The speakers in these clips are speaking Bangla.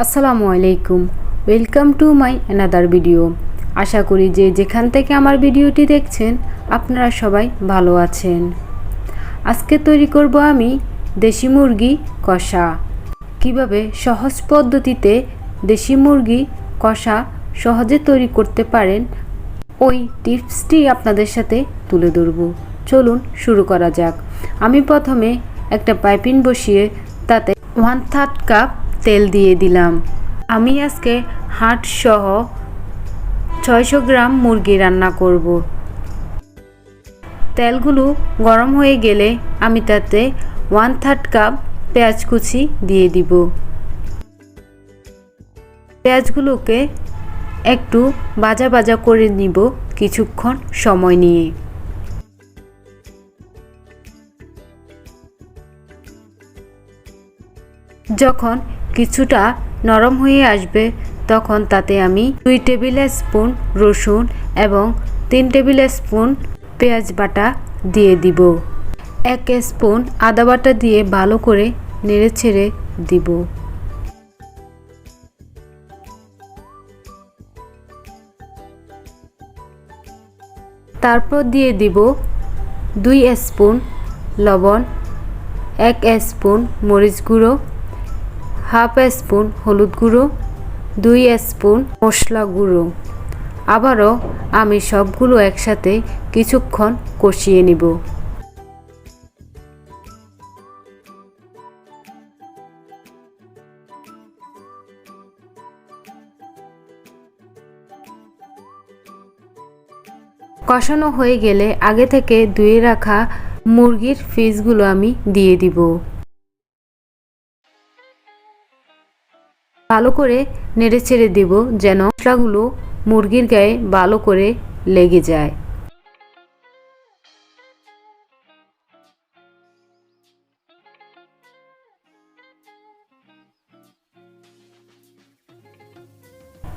আসসালামু আলাইকুম, welcome to my another video. আশা করি যে যেখান থেকে আমার ভিডিওটি দেখছেন আপনারা সবাই ভালো আছেন। আজকে তৈরি করব আমি দেশি মুরগি কষা। কিভাবে সহজ পদ্ধতিতে দেশি মুরগি কষা সহজে তৈরি করতে পারেন ওই টিপসটি আপনাদের সাথে তুলে ধরব। চলুন শুরু করা যাক। আমি প্রথমে একটা পাইপিং বসিয়ে তাতে 1/3 কাপ তেল দিয়ে দিলাম। আমি আজকে হাড় সহ 600 গ্রাম মুরগি রান্না করব। তেলগুলো গরম হয়ে গেলে আমি তাতে 1/3 কাপ পেঁয়াজ কুচি দিয়ে দিব। পেঁয়াজগুলোকে একটু ভাজা ভাজা করে নিব কিছুক্ষণ সময় নিয়ে। যখন কিছুটা নরম হয়ে আসবে তখন তাতে আমি 2 টেবিল স্পুন রসুন এবং 3 টেবিল স্পুন পেঁয়াজ বাটা দিয়ে দিব। 1 স্পুন আদা বাটা দিয়ে ভালো করে নেড়েচেড়ে দিব। তারপর দিয়ে দিব 2 স্পুন লবণ, 1 স্পুন মরিচ গুঁড়ো, হাফ স্পুন হলুদ গুঁড়ো, 2 স্পুন মশলা গুঁড়ো। আবারও আমি সবগুলো একসাথে কিছুক্ষণ কষিয়ে নিব। কষানো হয়ে গেলে আগে থেকে ধুয়ে রাখা মুরগির পিসগুলো আমি দিয়ে দিব। ভালো করে নেড়েচেড়ে দিব যেন মশলাগুলো মুরগির গায়ে ভালো করে লেগে যায়।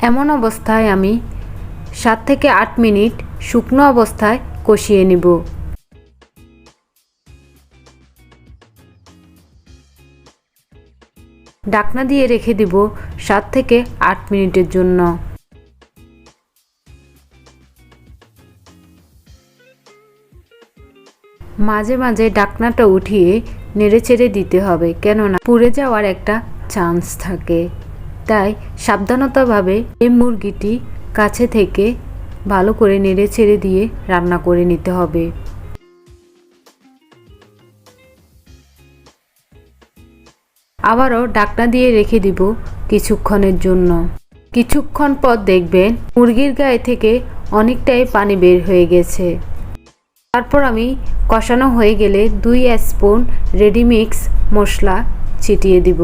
এমন অবস্থায় আমি 7 থেকে 8 মিনিট শুকনো অবস্থায় কষিয়ে নিব। ঢাকনা দিয়ে রেখে দিব 7 থেকে 8 মিনিটের জন্য। মাঝে মাঝে ঢাকনাটা উঠিয়ে নেড়েচেড়ে দিতে হবে, কেননা পুড়ে যাওয়ার একটা চান্স থাকে। তাই সাবধানতাভাবে এই মুরগিটি কাছে থেকে ভালো করে নেড়েচেড়ে দিয়ে রান্না করে নিতে হবে। আবারও ঢাকনা দিয়ে রেখে দিব কিছুক্ষণের জন্য। কিছুক্ষণ পর দেখবেন মুরগির গায়ে থেকে অনেকটাই পানি বের হয়ে গেছে। তারপর আমি কষানো হয়ে গেলে 2 স্পুন রেডিমিক্স মশলা ছিটিয়ে দিব।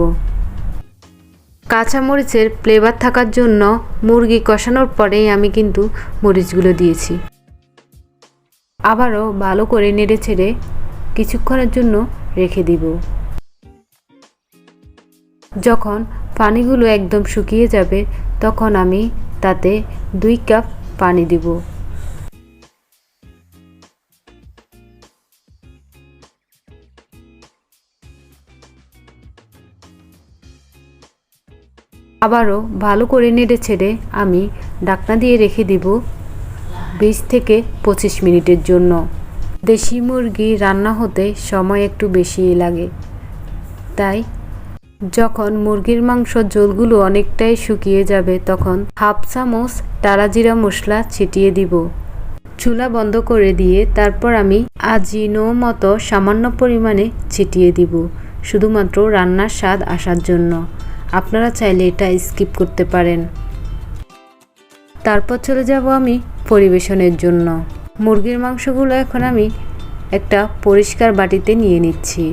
কাঁচামরিচের ফ্লেভার থাকার জন্য মুরগি কষানোর পরেই আমি কিন্তু মরিচগুলো দিয়েছি। আবারও ভালো করে নেড়েচেড়ে কিছুক্ষণের জন্য রেখে দিব। যখন পানিগুলো একদম শুকিয়ে যাবে তখন আমি তাতে 2 কাপ পানি দিব। আবারও ভালো করে নেড়েচেড়ে আমি ঢাকনা দিয়ে রেখে দিব 20 থেকে 25 মিনিটের জন্য। দেশি মুরগি রান্না হতে সময় একটু বেশিই লাগে, তাই যখন মুরগির মাংস ঝোলগুলো অনেকটাই শুকিয়ে যাবে তখন হাফ চামচ টারা জিরা মশলা ছিটিয়ে দিব। চুলা বন্ধ করে দিয়ে তারপর আমি আজিনোমোটো সামান্য পরিমাণে ছিটিয়ে দিব, শুধুমাত্র রান্নার স্বাদ আসার জন্য। আপনারা চাইলে এটা স্কিপ করতে পারেন। তারপর চলে যাব আমি পরিবেশনের জন্য। মুরগির মাংসগুলো এখন আমি একটা পরিষ্কার বাটিতে নিয়ে নিচ্ছি।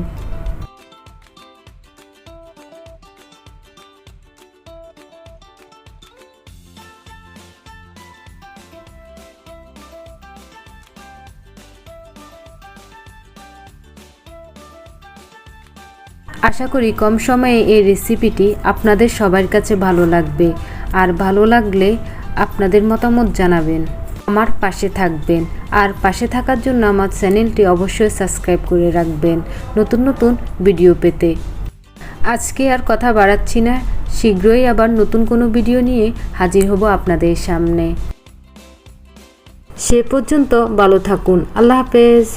আশা করি কম সময়ে এই রেসিপিটি আপনাদের সবার কাছে ভালো লাগবে। আর ভালো লাগলে আপনাদের মতামত জানাবেন, আমার পাশে থাকবেন। আর পাশে থাকার জন্য আমার চ্যানেলটি অবশ্যই সাবস্ক্রাইব করে রাখবেন নতুন নতুন ভিডিও পেতে। আজকে আর কথা বাড়াচ্ছি না, শীঘ্রই আবার নতুন কোনো ভিডিও নিয়ে হাজির হব আপনাদের সামনে। সে পর্যন্ত ভালো থাকুন। আল্লাহ হাফেজ।